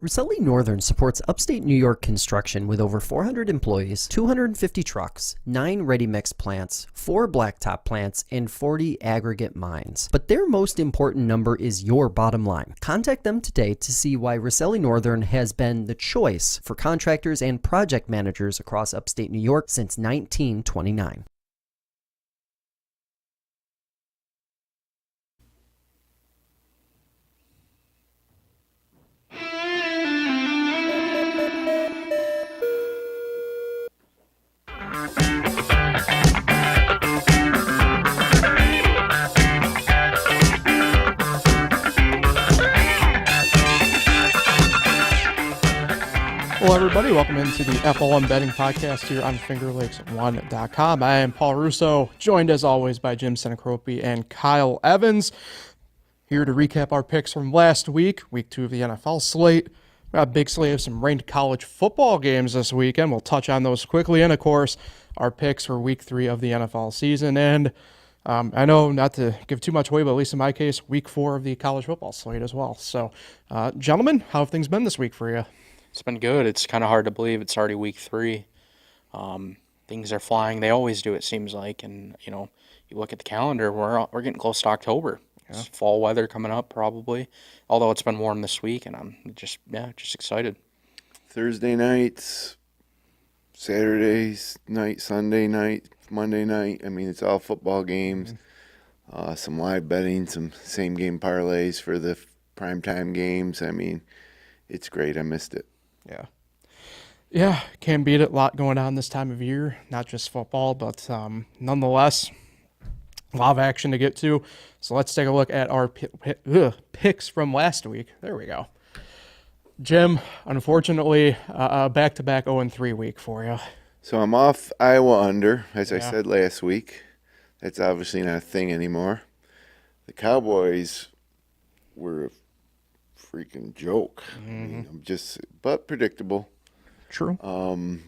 Ruselli Northern supports upstate New York construction with over 400 employees, 250 trucks, 9 ready-mix plants, 4 blacktop plants, and 40 aggregate mines. But their most important number is your bottom line. Contact them today to see why Ruselli Northern has been the choice for contractors and project managers across upstate New York since 1929. Hello, everybody. Welcome into the FL1 betting podcast here on FingerLakes1.com. I am Paul Russo, joined as always by Jim Sinicropi and Kyle Evans. Here to recap our picks from last week, week 2 of the NFL slate. We got a big slate of some ranked college football games this weekend. We'll touch on those quickly. And, of course, our picks for week 3 of the NFL season. And I know not to give too much away, but at least in my case, week 4 of the college football slate as well. So, gentlemen, how have things been this week for you? It's been good. It's kind of hard to believe it's already week 3. Things are flying. They always do, it seems like. And, you know, you look at the calendar, we're getting close to October. Yeah. It's fall weather coming up probably, although it's been warm this week, and I'm just excited. Thursday nights, Saturday night, Sunday night, Monday night. I mean, it's all football games. Some live betting, some same-game parlays for the primetime games. I mean, it's great. I missed it. Yeah, can't beat it. A lot going on this time of year, not just football, but nonetheless, a lot of action to get to. So let's take a look at our picks from last week. There we go. Jim, unfortunately, back-to-back 0-3 week for you. So I'm off Iowa under, as I said last week. That's obviously not a thing anymore. The Cowboys were a freaking joke. I mean, but predictable. True. And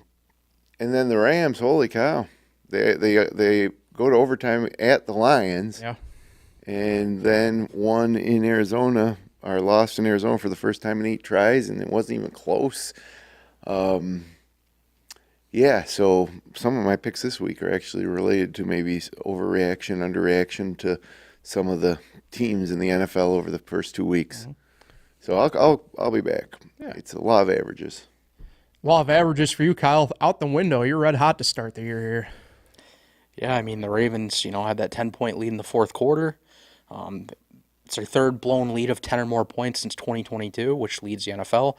then the Rams, holy cow. They go to overtime at the Lions. Yeah. And then won in Arizona, or lost in Arizona for the first time in 8 tries, and it wasn't even close. So some of my picks this week are actually related to maybe overreaction, underreaction to some of the teams in the NFL over the first 2 weeks. Mm-hmm. So I'll be back. Yeah. It's a law of averages. Law of averages for you, Kyle, out the window. You're red hot to start the year here. Yeah, I mean, the Ravens, had that 10-point lead in the fourth quarter. It's their third blown lead of 10 or more points since 2022, which leads the NFL.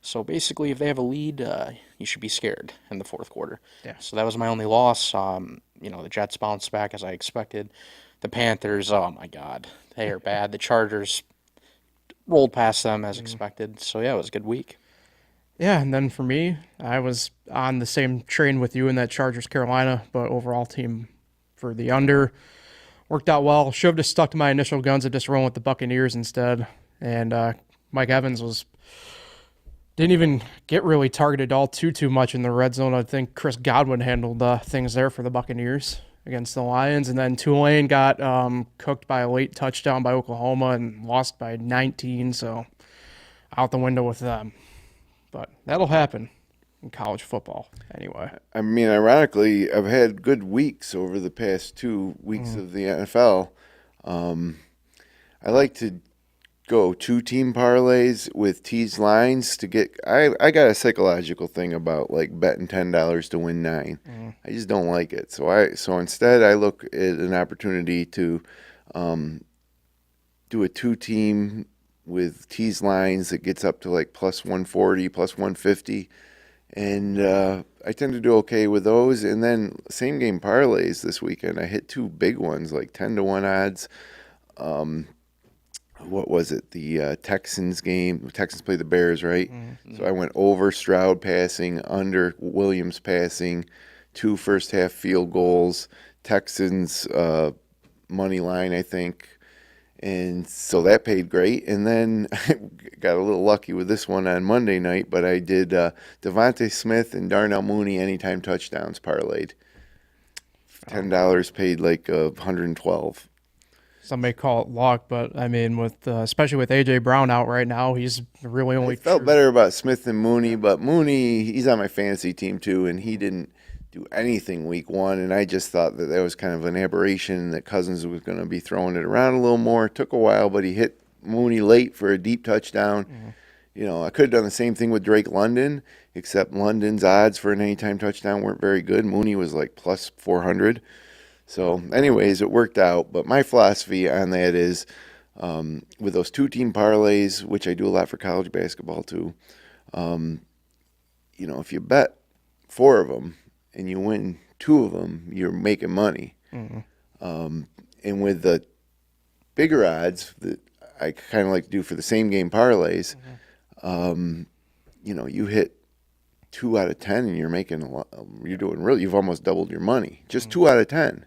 So basically, if they have a lead, you should be scared in the fourth quarter. Yeah. So that was my only loss. The Jets bounced back as I expected. The Panthers, oh my God, they are bad. The Chargers rolled past them as expected. So yeah, it was a good week. Yeah, and then for me, I was on the same train with you in that Chargers-Carolina, but overall team for the under. Worked out well. Should have just stuck to my initial guns and just rolling with the Buccaneers instead. And Mike Evans didn't even get really targeted all too much in the red zone. I think Chris Godwin handled things there for the Buccaneers against the Lions. And then Tulane got cooked by a late touchdown by Oklahoma and lost by 19, so out the window with them. But that'll happen in college football anyway. I mean, ironically, I've had good weeks over the past 2 weeks of the NFL. I like to go 2-team parlays with teased lines to get. I got a psychological thing about like betting $10 to win 9. I just don't like it. So instead I look at an opportunity to do a 2-team with teased lines that gets up to like plus 140, plus 150. And I tend to do okay with those. And then same game parlays this weekend. I hit 2 big ones, like 10-1 odds. What was it? The Texans game. The Texans play the Bears, right? Mm-hmm. So I went over Stroud passing, under Williams passing, 2 first-half field goals, Texans money line, I think. And so that paid great. And then I got a little lucky with this one on Monday night, but I did Devontae Smith and Darnell Mooney anytime touchdowns parlayed. $10 paid like $112. Some may call it luck, but I mean, with especially with A.J. Brown out right now, he's really only I felt better about Smith than Mooney, but Mooney, he's on my fantasy team too, and he didn't do anything week 1, and I just thought that was kind of an aberration, that Cousins was going to be throwing it around a little more. It took a while, but he hit Mooney late for a deep touchdown. I could have done the same thing with Drake London, except London's odds for an anytime touchdown weren't very good. Mooney was like plus 400. So anyways, it worked out. But my philosophy on that is with those 2-team parlays, which I do a lot for college basketball too, if you bet 4 of them and you win 2 of them, you're making money. And with the bigger odds that I kind of like to do for the same game parlays, you hit 2 out of 10 and you're making a lot. You're doing really. You've almost doubled your money. Just 2 out of 10.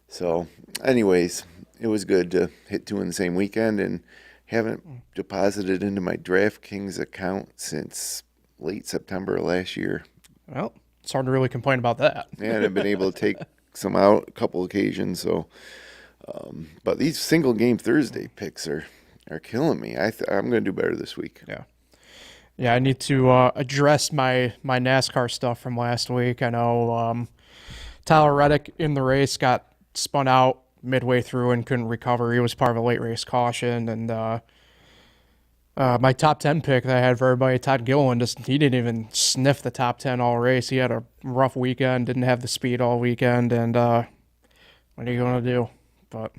So, anyways, it was good to hit 2 in the same weekend, and haven't deposited into my DraftKings account since late September of last year. Well, it's hard to really complain about that. And I've been able to take some out a couple occasions. So, but these single game Thursday picks are killing me. I'm going to do better this week. Yeah, I need to address my NASCAR stuff from last week. I know Tyler Reddick in the race got spun out midway through and couldn't recover. He was part of a late race caution. And my top 10 pick that I had for everybody, Todd Gilliland, he didn't even sniff the top 10 all race. He had a rough weekend, didn't have the speed all weekend. And what are you going to do? But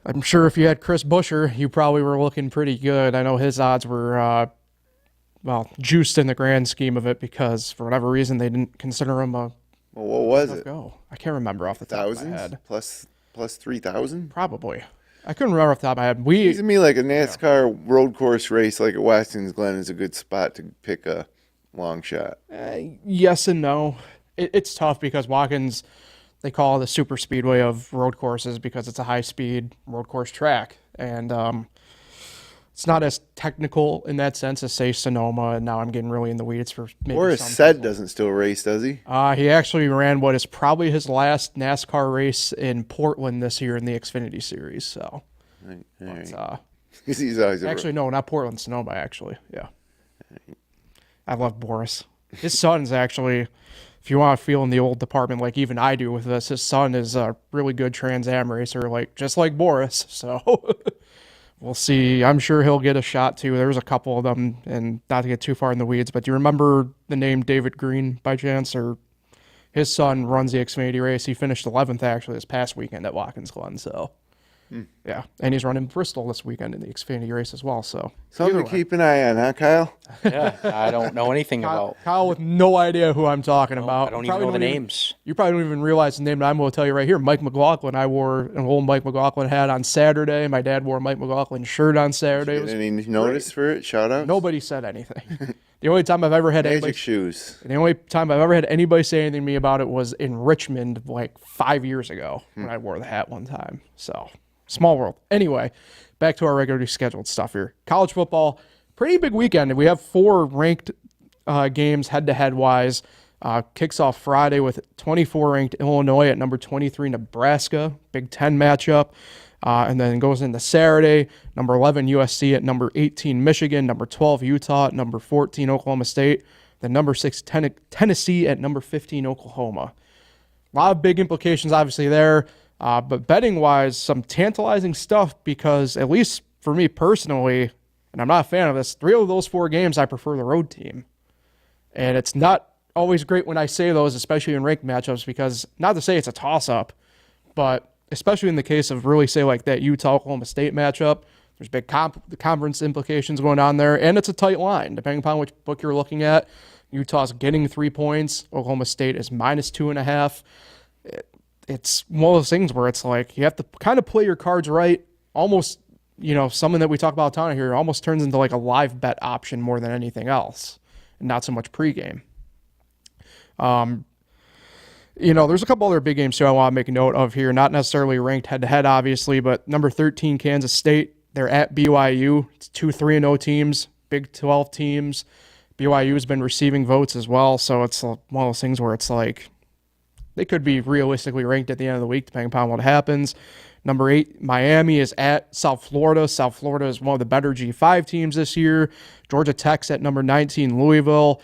I'm sure if you had Chris Buescher, you probably were looking pretty good. I know his odds were juiced in the grand scheme of it because for whatever reason they didn't consider him a what was it? go. I can't remember off the top of my head. Plus 3,000? Probably. I couldn't remember off the top of my head. Seems to me like a NASCAR road course race like at Watkins Glen is a good spot to pick a long shot. Yes and no. It's tough because Watkins, they call it the super speedway of road courses because it's a high-speed road course track. And it's not as technical in that sense as, say, Sonoma, and now I'm getting really in the weeds for maybe Boris said doesn't still race, does he? He actually ran what is probably his last NASCAR race in Portland this year in the Xfinity Series. So, He's always actually, no, not Portland, Sonoma, actually. Yeah. I love Boris. His son's actually, if you want to feel in the old department like even I do with this, his son is a really good Trans Am racer, just like Boris. So we'll see. I'm sure he'll get a shot too. There's a couple of them, and not to get too far in the weeds, but do you remember the name David Green by chance? Or his son runs the Xfinity race. He finished 11th actually this past weekend at Watkins Glen. So yeah, and he's running Bristol this weekend in the Xfinity race as well. So something to keep an eye on, huh, Kyle? Yeah, I don't know anything about. Kyle with no idea who I'm talking about. I don't even know the names. You probably don't even realize the name that I'm going to tell you right here. Mike McLaughlin. I wore an old Mike McLaughlin hat on Saturday. My dad wore a Mike McLaughlin shirt on Saturday. Did any notice for it? Shout out? Nobody said anything. The only time I've ever had Magic shoes. The only time I've ever had anybody say anything to me about it was in Richmond like 5 years ago when I wore the hat one time. So small world. Anyway, back to our regularly scheduled stuff here. College football, pretty big weekend. We have 4 ranked games head-to-head wise. Kicks off Friday with 24 ranked Illinois at number 23 Nebraska, Big Ten matchup. And then goes into Saturday, number 11 USC at number 18 Michigan, number 12 Utah at number 14 Oklahoma State, then number 6 Tennessee at number 15 Oklahoma. A lot of big implications obviously there. But betting-wise, some tantalizing stuff because, at least for me personally, and I'm not a fan of this, 3 of those 4 games I prefer the road team. And it's not always great when I say those, especially in ranked matchups, because not to say it's a toss-up, but especially in the case of really, say, like that Utah-Oklahoma State matchup, there's big conference implications going on there, and it's a tight line, depending upon which book you're looking at. Utah's getting 3 points. Oklahoma State is minus 2.5. It's one of those things where it's like you have to kind of play your cards right. Almost, something that we talk about a ton here almost turns into like a live bet option more than anything else, and not so much pregame. There's a couple other big games too I want to make a note of here. Not necessarily ranked head-to-head, obviously, but number 13 Kansas State, they're at BYU. It's 2 3-0 teams, Big 12 teams. BYU has been receiving votes as well, so it's one of those things where it's like, they could be realistically ranked at the end of the week, depending upon what happens. Number 8, Miami is at South Florida. South Florida is one of the better G5 teams this year. Georgia Tech's at number 19, Louisville.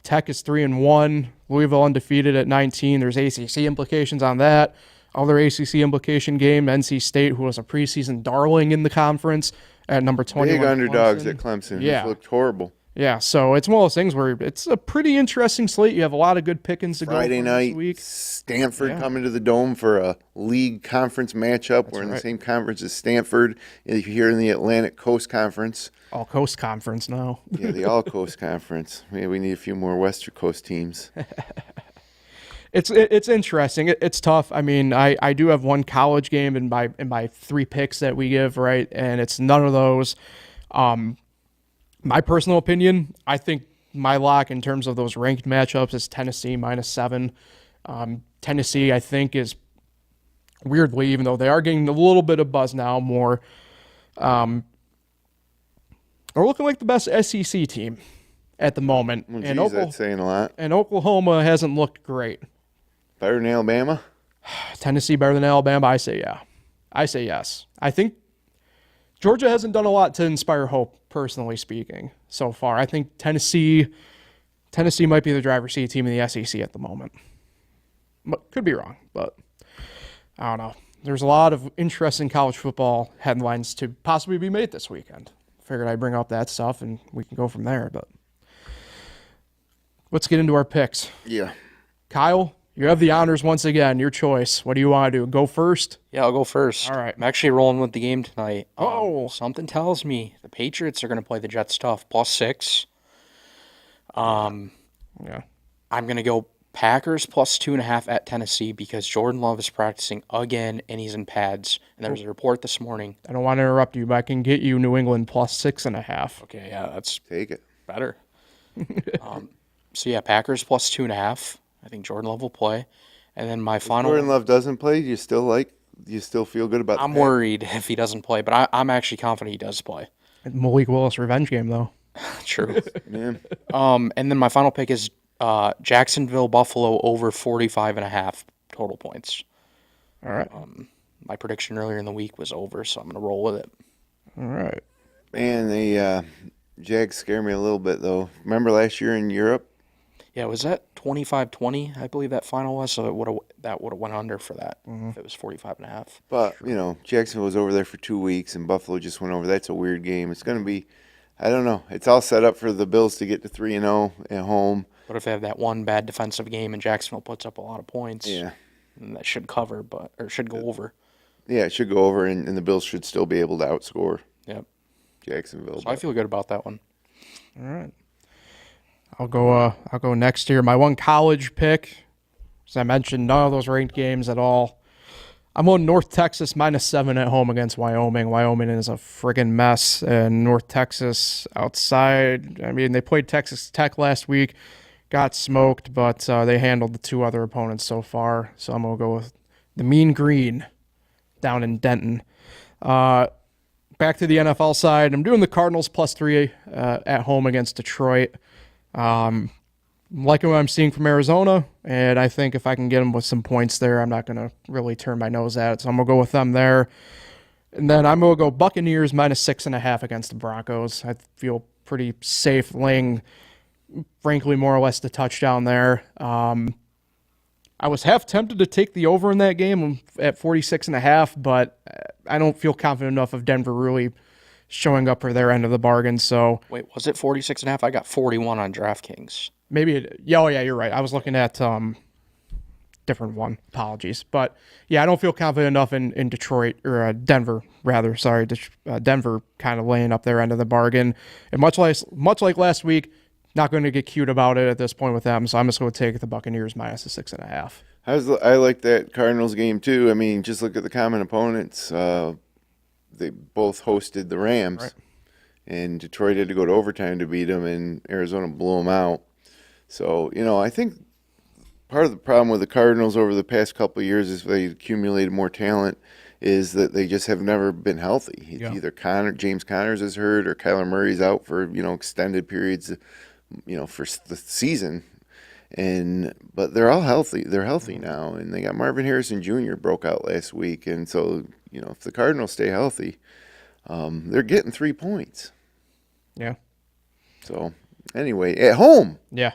Tech is 3-1. Louisville undefeated at 19. There's ACC implications on that. Other ACC implication game, NC State, who was a preseason darling in the conference, at number 21. Big underdogs Clemson. at Clemson. Yeah. It looked horrible. Yeah, so it's one of those things where it's a pretty interesting slate. You have a lot of good pickings to Friday go for night, this week. Stanford coming to the Dome for a league conference matchup. We're in the same conference as Stanford here in the Atlantic Coast Conference. All Coast Conference now. Yeah, the All Coast Conference. Maybe we need a few more Western Coast teams. It's interesting. It's tough. I mean, I do have one college game in my 3 picks that we give, right? And it's none of those. My personal opinion, I think my lock in terms of those ranked matchups is Tennessee -7. Tennessee, I think, is weirdly, even though they are getting a little bit of buzz now, more are looking like the best SEC team at the moment. Well, and geez, that's saying a lot. And Oklahoma hasn't looked great. Better than Alabama? Tennessee better than Alabama? I say yeah. I say yes. I think Georgia hasn't done a lot to inspire hope, personally speaking, so far. I think Tennessee might be the driver's seat team in the SEC at the moment. But could be wrong, but I don't know. There's a lot of interesting college football headlines to possibly be made this weekend. Figured I'd bring up that stuff and we can go from there, but let's get into our picks. Yeah. Kyle, you have the honors once again. Your choice. What do you want to do? Go first? Yeah, I'll go first. All right. I'm actually rolling with the game tonight. Something tells me the Patriots are going to play the Jets tough, +6. Yeah. I'm going to go Packers +2.5 at Tennessee because Jordan Love is practicing again and he's in pads. And there was a report this morning. I don't want to interrupt you, but I can get you New England +6.5. Okay, yeah, that's Take it. better. So yeah, Packers +2.5. I think Jordan Love will play. And then my final. Jordan Love doesn't play. Do you still feel good about I'm that? worried if he doesn't play, but I'm actually confident he does play. Malik Willis revenge game, though. True. Yeah. And then my final pick is Jacksonville Buffalo over 45.5 total points. All right. My prediction earlier in the week was over, so I'm going to roll with it. All right. Man, the Jags scare me a little bit, though. Remember last year in Europe? Yeah, was that 25-20? I believe that final was, so that would have went under for that if it was 45.5. But, Jacksonville was over there for 2 weeks, and Buffalo just went over. That's a weird game. It's going to be, I don't know. It's all set up for the Bills to get to 3-0 at home. But if they have that one bad defensive game and Jacksonville puts up a lot of points, Yeah. then that should cover, or should go over. Yeah, it should go over, and the Bills should still be able to outscore Yep. Jacksonville. So I feel good about that one. All right. I'll go next here. My one college pick, as I mentioned, none of those ranked games at all. I'm on North Texas -7 at home against Wyoming. Wyoming is a friggin' mess, and North Texas outside. I mean, they played Texas Tech last week, got smoked, but they handled the 2 other opponents so far. So I'm gonna go with the Mean Green down in Denton. Back to the NFL side, I'm doing the Cardinals +3 at home against Detroit. Liking what I'm seeing from Arizona, and I think if I can get them with some points there, I'm not going to really turn my nose at it. So I'm going to go with them there. And then I'm going to go Buccaneers -6.5 against the Broncos. I feel pretty safe laying, frankly, more or less the touchdown there. I was half tempted to take the over in that game at 46.5, but I don't feel confident enough of Denver really showing up for their end of the bargain. So Wait, was it 46.5? I got 41 on DraftKings. maybe yeah, you're right. I was looking at different one. Apologies. But yeah, I don't feel confident enough in Detroit or Denver rather. Sorry, Denver kind of laying up their end of the bargain. And much like last week, not going to get cute about it at this point with them. So I'm just going to take the Buccaneers -6.5. I like that Cardinals game, too. I mean, just look at the common opponents. They both hosted the Rams. Right. And Detroit had to go to overtime to beat them, and Arizona blew them out. So, I think part of the problem with the Cardinals over the past couple of years is they accumulated more talent, is that they just have never been healthy. It's either James Connors is hurt or Kyler Murray's out for, extended periods, for the season. But they're all healthy. They're healthy now, and they got Marvin Harrison Jr. broke out last week, and so if the Cardinals stay healthy, they're getting 3 points. Yeah. So anyway, at home. Yeah.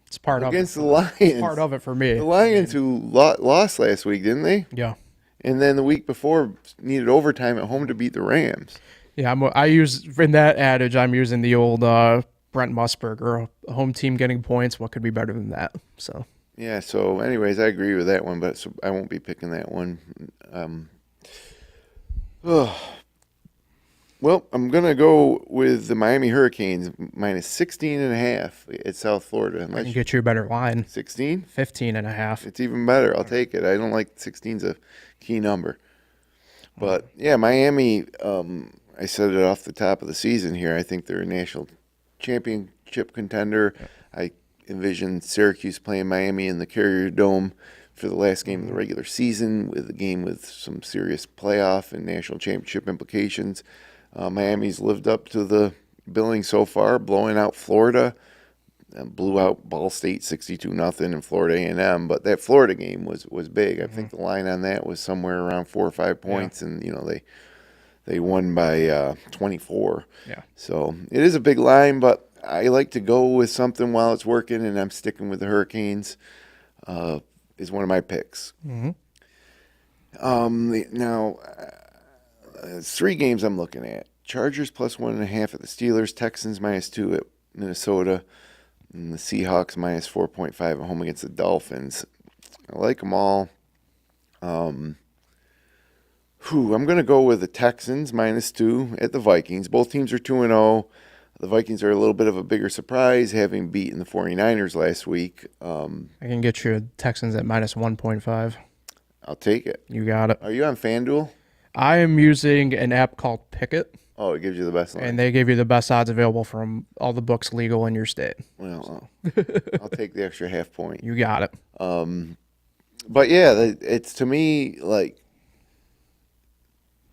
It's part against of it. the Lions. It's part of it for me. The Lions who lost last week, didn't they? Yeah. And then the week before needed overtime at home to beat the Rams. Yeah, I use in that adage. I'm using the old Brent Musburger, a home team getting points. What could be better than that? So yeah. So, anyways, I agree with that one, but I won't be picking that one. Well, I'm gonna go with the Miami Hurricanes minus 16.5 at South Florida. I can get you a better line. 16? 15.5. It's even better. I'll take it. I don't like 16's a key number. But, yeah, Miami, I said it off the top of the season here. I think they're a national championship contender. I envision Syracuse playing Miami in the Carrier Dome for the last game of the regular season, with a game with some serious playoff and national championship implications. Miami's lived up to the billing so far, blowing out Florida. Blew out Ball State 62-0 in Florida A&M, but that Florida game was big. I think the line on that was somewhere around 4 or 5 points, and they won by 24. Yeah. So it is a big line, but I like to go with something while it's working, and I'm sticking with the Hurricanes. Is one of my picks. Now, 3 games I'm looking at: Chargers plus 1.5 at the Steelers, Texans minus 2 at Minnesota, and the Seahawks minus 4.5 at home against the Dolphins. I like them all. I'm going to go with the Texans minus 2 at the Vikings. Both teams are 2-0. The Vikings are a little bit of a bigger surprise, having beaten the 49ers last week. I can get you Texans at minus 1.5. I'll take it. You got it. Are you on FanDuel? I am using an app called Pick'It. Oh, it gives you the best line. And they give you the best odds available from all the books legal in your state. Well, I'll take the extra half point. You got it. But yeah, it's to me like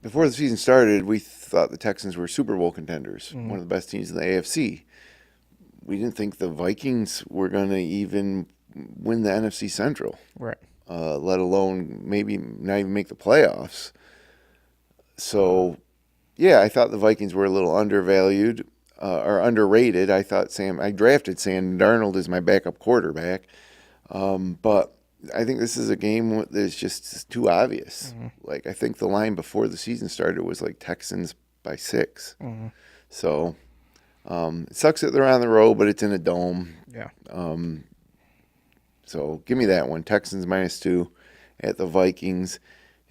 before the season started, we thought the Texans were Super Bowl contenders, one of the best teams in the AFC. We didn't think the Vikings were going to even win the NFC Central, Right. let alone maybe not even make the playoffs. So, yeah, I thought the Vikings were a little undervalued or underrated. I drafted Sam Darnold as my backup quarterback, but I think this is a game that's just too obvious. Like, I think the line before the season started was like Texans by 6. So, it sucks that they're on the road, but it's in a dome. Yeah. So give me that one. Texans minus 2 at the Vikings.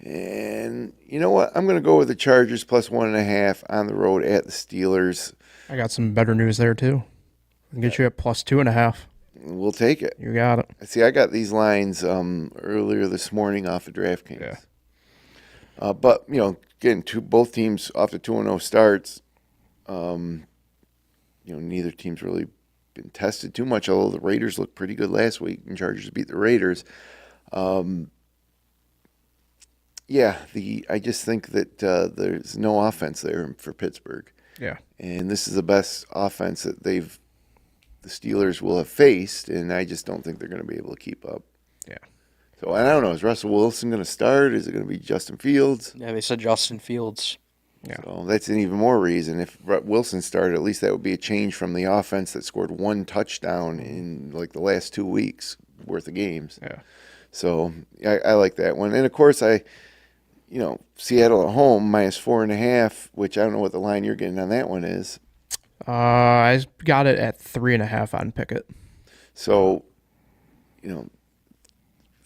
And you know what? I'm going to go with the Chargers plus 1.5 on the road at the Steelers. I got some better news there, too. I can get you at plus 2.5. We'll take it. You got it. See, I got these lines earlier this morning off of DraftKings. Yeah. But, again, both teams off the 2-0 starts. Neither team's really been tested too much, although the Raiders looked pretty good last week and Chargers beat the Raiders. I just think that there's no offense there for Pittsburgh. Yeah. And this is the best offense that the Steelers will have faced, and I just don't think they're going to be able to keep up. Yeah. So I don't know. Is Russell Wilson going to start? Is it going to be Justin Fields? Yeah, they said Justin Fields. Yeah. So that's an even more reason. If Wilson started, at least that would be a change from the offense that scored 1 touchdown in like the last 2 weeks worth of games. Yeah. So I like that one. And of course, Seattle at home minus 4.5, which I don't know what the line you're getting on that one is. I got it at 3.5 on Pick'It. So,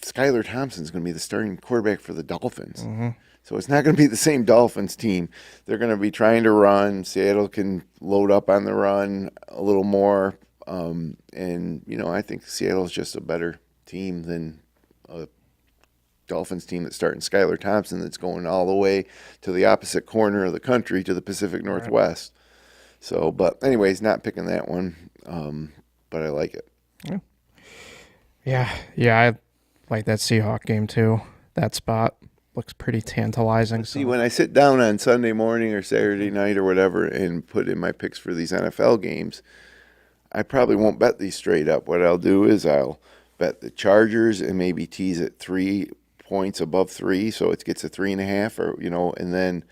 Skylar Thompson's going to be the starting quarterback for the Dolphins. So it's not going to be the same Dolphins team. They're going to be trying to run. Seattle can load up on the run a little more. I think Seattle's just a better team than a Dolphins team that's starting Skylar Thompson that's going all the way to the opposite corner of the country to the Pacific Northwest. So, but anyways, not picking that one, but I like it. Yeah, I like that Seahawk game too. That spot looks pretty tantalizing. See, when I sit down on Sunday morning or Saturday night or whatever and put in my picks for these NFL games, I probably won't bet these straight up. What I'll do is I'll bet the Chargers and maybe tease at 3 points above 3, so it gets a 3.5, or and then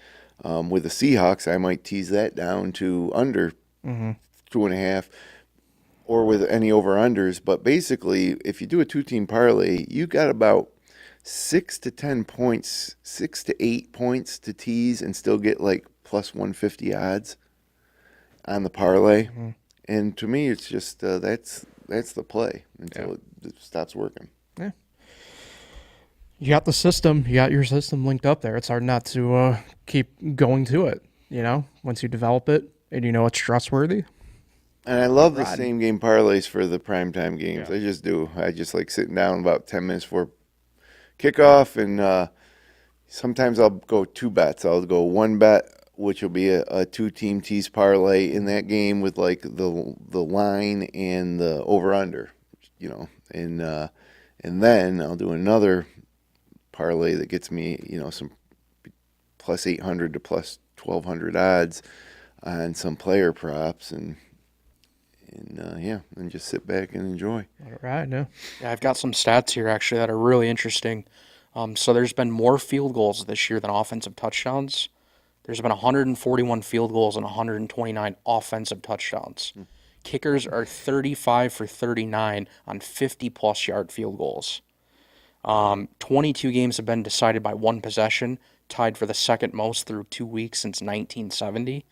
with the Seahawks, I might tease that down to under 2.5, or with any over unders. But basically, if you do a 2-team parlay, you got about 6 to 10 points, 6 to 8 points to tease and still get like plus 150 odds on the parlay. And to me, it's just that's the play until it stops working. Yeah. You got the system. You got your system linked up there. It's hard not to keep going to it, once you develop it and it's trustworthy. And I love the same game parlays for the primetime games. I just do. I just like sitting down about 10 minutes before kickoff, and sometimes I'll go 2 bets. I'll go 1 bet, which will be a 2-team tease parlay in that game with like the line and the over-under, and then I'll do another parlay that gets me, some plus 800 to plus 1,200 odds on some player props, and just sit back and enjoy. All right, no. Yeah, I've got some stats here actually that are really interesting. So there's been more field goals this year than offensive touchdowns. There's been 141 field goals and 129 offensive touchdowns. Kickers are 35 for 39 on 50-plus yard field goals. 22 games have been decided by 1 possession, tied for the second most through 2 weeks since 1970.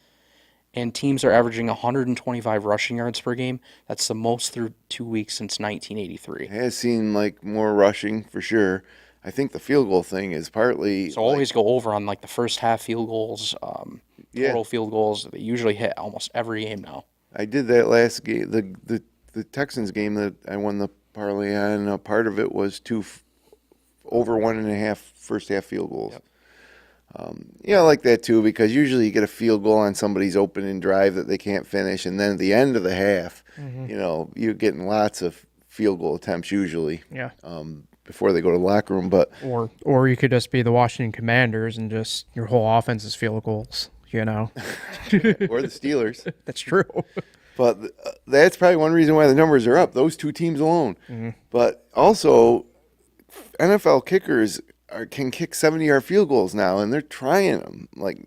And teams are averaging 125 rushing yards per game. That's the most through 2 weeks since 1983. It has seen like more rushing for sure. I think the field goal thing is partly. So always go over on like the first half field goals, total field goals. They usually hit almost every game now. I did that last game, the Texans game that I won the parlay on. Part of it was over 1.5 first half field goals. Yep. I like that too, because usually you get a field goal on somebody's opening drive that they can't finish, and then at the end of the half, you're getting lots of field goal attempts usually. Yeah. Before they go to the locker room, but or you could just be the Washington Commanders and just your whole offense is field goals, or the Steelers. That's true. But that's probably one reason why the numbers are up. Those 2 teams alone. But also, NFL kickers can kick 70-yard field goals now, and they're trying them. You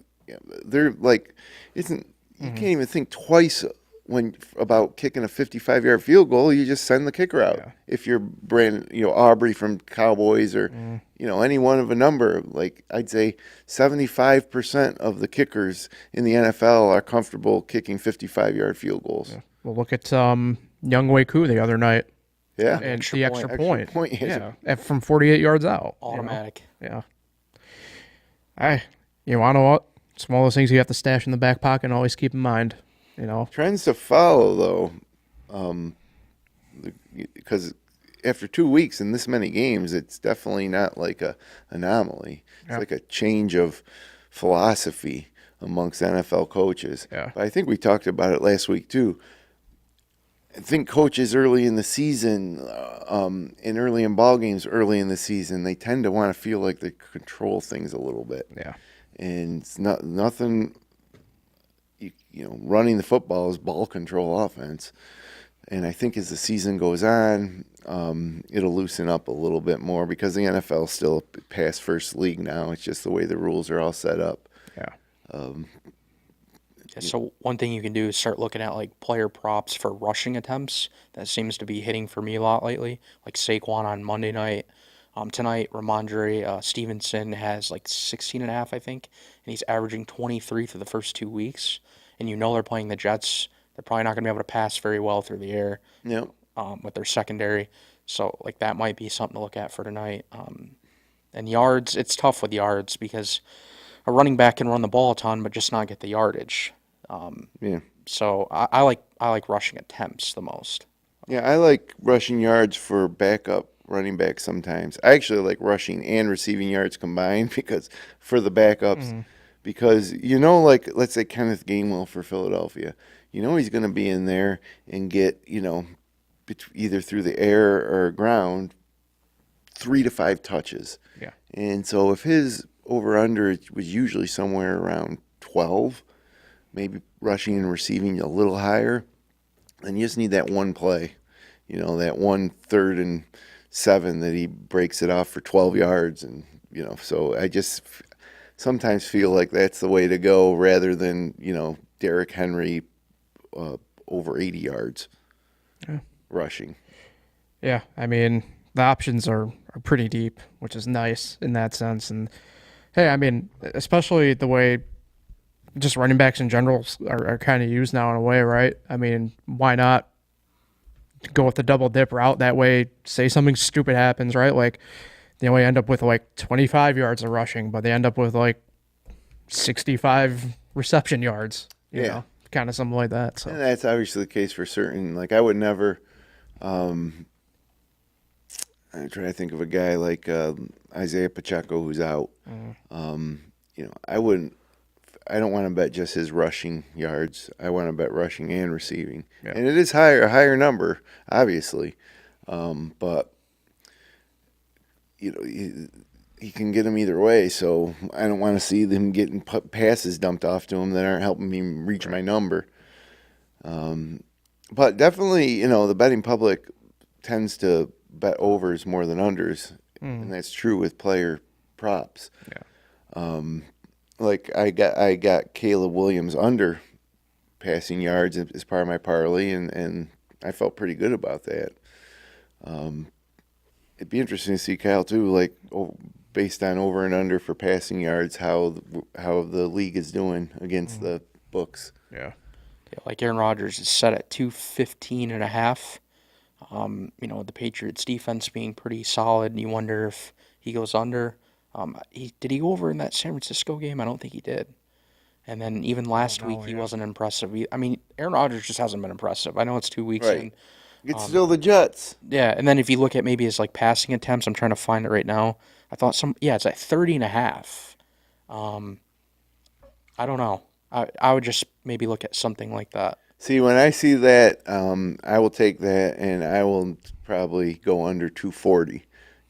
can't even think twice about kicking a 55-yard field goal. You just send the kicker out. Yeah. If you're Aubrey from Cowboys or any one of a number, like I'd say 75% of the kickers in the NFL are comfortable kicking 55-yard field goals. Yeah. Well, look at Younghoe Koo the other night. Yeah, and the extra point. Yeah, from 48 yards out. Automatic. Yeah. You want to know what? It's one of those things you have to stash in the back pocket and always keep in mind. Trends to follow, though, because after 2 weeks and this many games, it's definitely not like a anomaly. It's like a change of philosophy amongst NFL coaches. Yeah. But I think we talked about it last week, too. I think coaches early in the season, and early in ball games early in the season, they tend to want to feel like they control things a little bit. Yeah. And it's nothing. Running the football is ball control offense. And I think as the season goes on, it'll loosen up a little bit more, because the NFL is still a pass-first league now. It's just the way the rules are all set up. Yeah. So one thing you can do is start looking at like player props for rushing attempts. That seems to be hitting for me a lot lately. Like Saquon on Monday night. Tonight, Ramondre Stevenson has like 16.5, I think, and he's averaging 23 through the first 2 weeks. And they're playing the Jets. They're probably not going to be able to pass very well through the air. Yep. With their secondary. So like that might be something to look at for tonight. And yards, it's tough with yards because a running back can run the ball a ton, but just not get the yardage. So I like rushing attempts the most. Yeah, I like rushing yards for backup running back sometimes. I actually like rushing and receiving yards combined because for the backups, because like let's say Kenneth Gainwell for Philadelphia, he's going to be in there and get either through the air or ground 3 to 5 touches. Yeah, and so if his over under was usually somewhere around 12, maybe rushing and receiving a little higher, And you just need that one play, that 1 3rd and 7 that he breaks it off for 12 yards. And, so I just sometimes feel like that's the way to go rather than, Derrick Henry over 80 yards rushing. Yeah, I mean, the options are pretty deep, which is nice in that sense. And, hey, I mean, especially the way just running backs in general are kind of used now in a way, right? I mean, why not go with the double dip route? That way, say something stupid happens, right? Like, they only end up with like 25 yards of rushing, but they end up with like 65 reception yards, you know, kind of something like that. So, and that's obviously the case for certain. Like, I would never, I try to think of a guy like Isaiah Pacheco who's out. I don't want to bet just his rushing yards. I want to bet rushing and receiving. Yeah. And it is a higher number, obviously. But, he can get them either way. So I don't want to see them getting passes dumped off to him that aren't helping me reach my number. But definitely, the betting public tends to bet overs more than unders. And that's true with player props. Yeah. Like I got Caleb Williams under passing yards as part of my parlay, and I felt pretty good about that. It'd be interesting to see Kyle too, like based on over and under for passing yards, how the league is doing against the books. Yeah, like Aaron Rodgers is set at 215.5. With the Patriots defense being pretty solid, and you wonder if he goes under. Did he go over in that San Francisco game? I don't think he did. And then even last week, he wasn't impressive. I mean, Aaron Rodgers just hasn't been impressive. I know it's 2 weeks in. It's still the Jets. Yeah, and then if you look at maybe his like passing attempts, I'm trying to find it right now. I thought it's at 30.5. I don't know. I would just maybe look at something like that. See, when I see that, I will take that, and I will probably go under 240.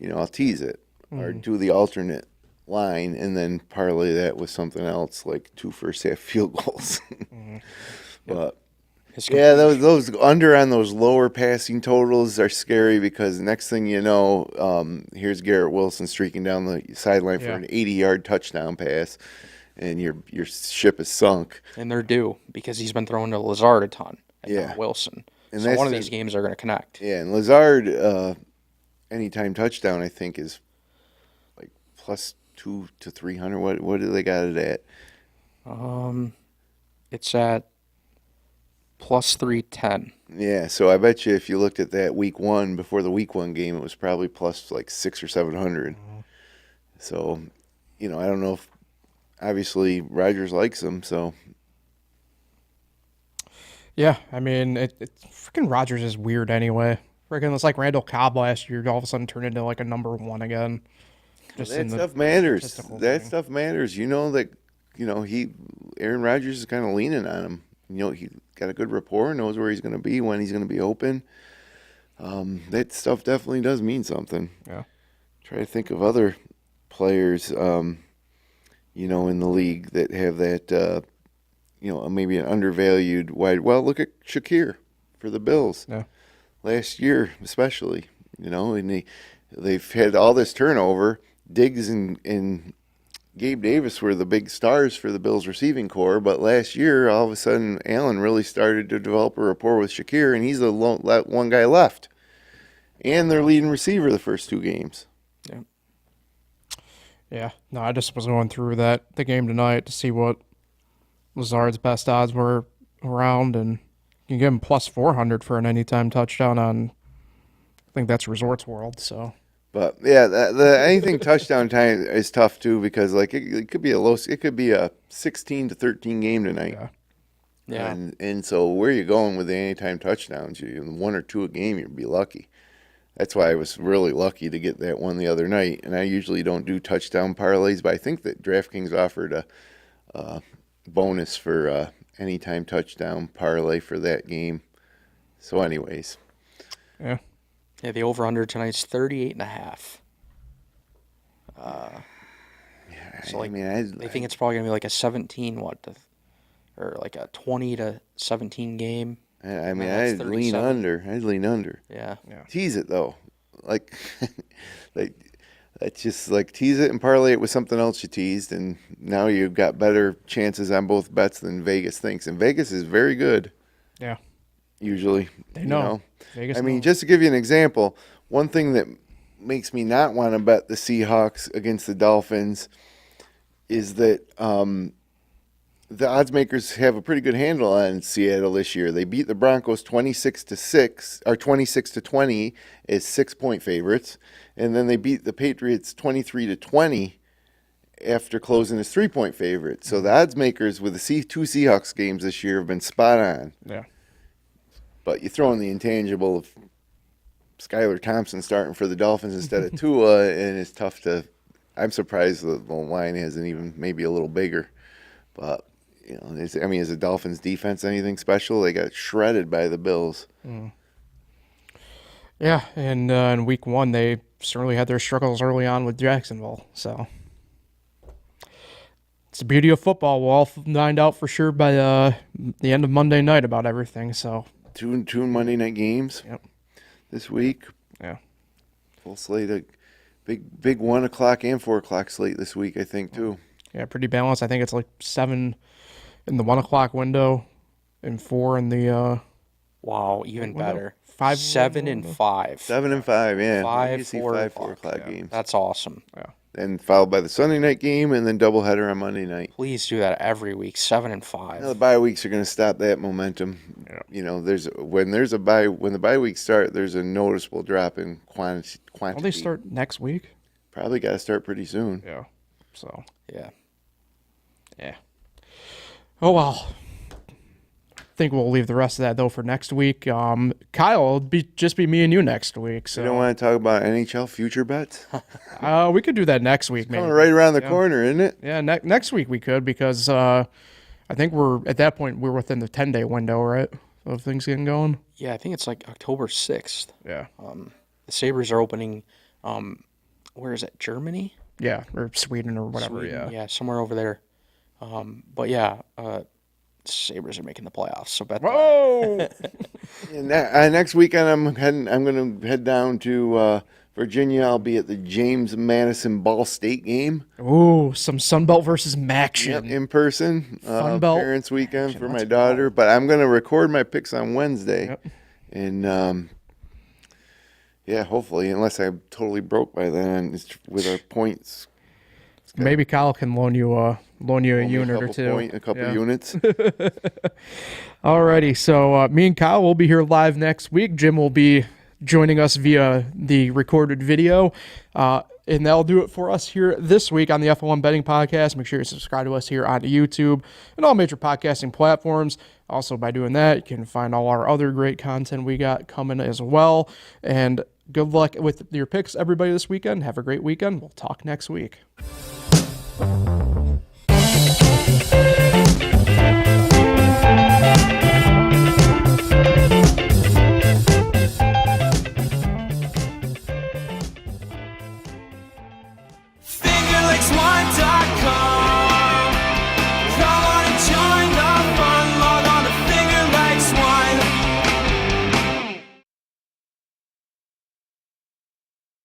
I'll tease it. Or do the alternate line and then parlay that with something else like 2 first-half field goals. But those under on those lower passing totals are scary because next thing you know, here's Garrett Wilson streaking down the sideline for an 80-yard touchdown pass, and your ship is sunk. And they're due because he's been throwing to Lazard a ton and not Wilson. And so one of these games are going to connect. Yeah, and Lazard, anytime touchdown, I think is plus 200 to 300. What do they got it at? It's at plus 310. Yeah, so I bet you if you looked at that week 1 before the week 1 game, it was probably plus like 600 or 700. So, I don't know if obviously Rodgers likes him. So, yeah, I mean, freaking Rodgers is weird anyway. Freaking, it's like Randall Cobb last year. All of a sudden turned into like a number 1 again. That stuff matters. That stuff matters. Aaron Rodgers is kind of leaning on him. He got a good rapport, knows where he's going to be, when he's going to be open. That stuff definitely does mean something. Yeah. Try to think of other players, in the league that have that, maybe an undervalued wide. Well, look at Shakir for the Bills. Yeah. Last year, especially, and they've had all this turnover. Diggs and Gabe Davis were the big stars for the Bills receiving corps, but last year, all of a sudden, Allen really started to develop a rapport with Shakir, and he's the one guy left. And their leading receiver the first 2 games. Yeah. Yeah. No, I just was going through the game tonight to see what Lazard's best odds were around, and you can give him plus 400 for an anytime touchdown on, I think that's Resorts World, so... But yeah, anything touchdown time is tough too because like it could be a 16 to 13 game tonight. Yeah. And so where are you going with the anytime touchdowns? 1 or 2 a game, you'd be lucky. That's why I was really lucky to get that one the other night. And I usually don't do touchdown parlays, but I think that DraftKings offered a bonus for anytime touchdown parlay for that game. So, anyways. Yeah. Yeah, the over-under tonight's 38.5. So they think it's probably going to be like a 17, or like a 20 to 17 game. I mean, that's I'd lean 37. under. I'd lean under. Yeah. Tease it though, like, like that's just like tease it and parlay it with something else you teased, and now you've got better chances on both bets than Vegas thinks. And Vegas is very good. Yeah. Usually, They know. Vegas I mean, knows. just to give you an example, one thing that makes me not want to bet the Seahawks against the Dolphins is that the odds makers have a pretty good handle on Seattle this year. They beat the Broncos 26-6 or 26-20 as 6-point favorites, and then they beat the Patriots 23-20 after closing as 3-point favorites. So the odds makers with the two Seahawks games this year have been spot on. Yeah. But you throw in the intangible of Skylar Thompson starting for the Dolphins instead of Tua, and it's tough to. I'm surprised the line isn't even maybe a little bigger. But you know, is the Dolphins defense anything special? They got shredded by the Bills. Yeah, and in week 1, they certainly had their struggles early on with Jacksonville. So it's the beauty of football. We'll all find out for sure by the end of Monday night about everything. So Two Monday night games. Yep. This week. Yeah. Full slate. A big 1 o'clock and 4 o'clock slate this week, I think, too. Yeah, pretty balanced. I think it's like 7 in the 1 o'clock window and 4 in the Wow, even window. better. 5 7 and 5. 7 and 5, yeah. Five, You see 4 5 4 o'clock. o'clock games. That's awesome. And followed by the Sunday night game and then doubleheader on Monday night. Please do that every week. 7 and 5. Now the bye weeks are going to stop that momentum. Yeah. You know, when the bye weeks start, there's a noticeable drop in quantity. Will they start next week? Probably got to start pretty soon. Yeah. So, Yeah. yeah. Oh, well. I think we'll leave the rest of that, though, for next week. Kyle, it'll just be me and you next week. So You don't want to talk about NHL future bets? we could do that next week, maybe. Coming right around the corner, isn't it? Yeah, next week we could, because I think at that point, we're within the 10-day window, right, of things getting going? Yeah, I think it's like October 6th. Yeah. The Sabres are opening, where is it, Germany? Yeah, or Sweden or whatever, Sweden? yeah. Yeah, somewhere over there. But yeah, Sabres are making the playoffs, so bet that. Whoa! And next weekend, I'm going to head down to Virginia. I'll be at the James Madison Ball State game. Ooh, some Sunbelt versus Maction. In person. Fun Belt Parents weekend action. for Let's my daughter. But I'm going to record my picks on Wednesday. Yep. And yeah, hopefully, unless I'm totally broke by then, with our points. Maybe Kyle can loan you a unit or two. A couple units. Alrighty, so me and Kyle will be here live next week. Jim will be joining us via the recorded video. And that'll do it for us here this week on the FL1 Betting Podcast. Make sure you subscribe to us here on YouTube and all major podcasting platforms. Also, by doing that, you can find all our other great content we got coming as well. And good luck with your picks, everybody, this weekend. Have a great weekend. We'll talk next week.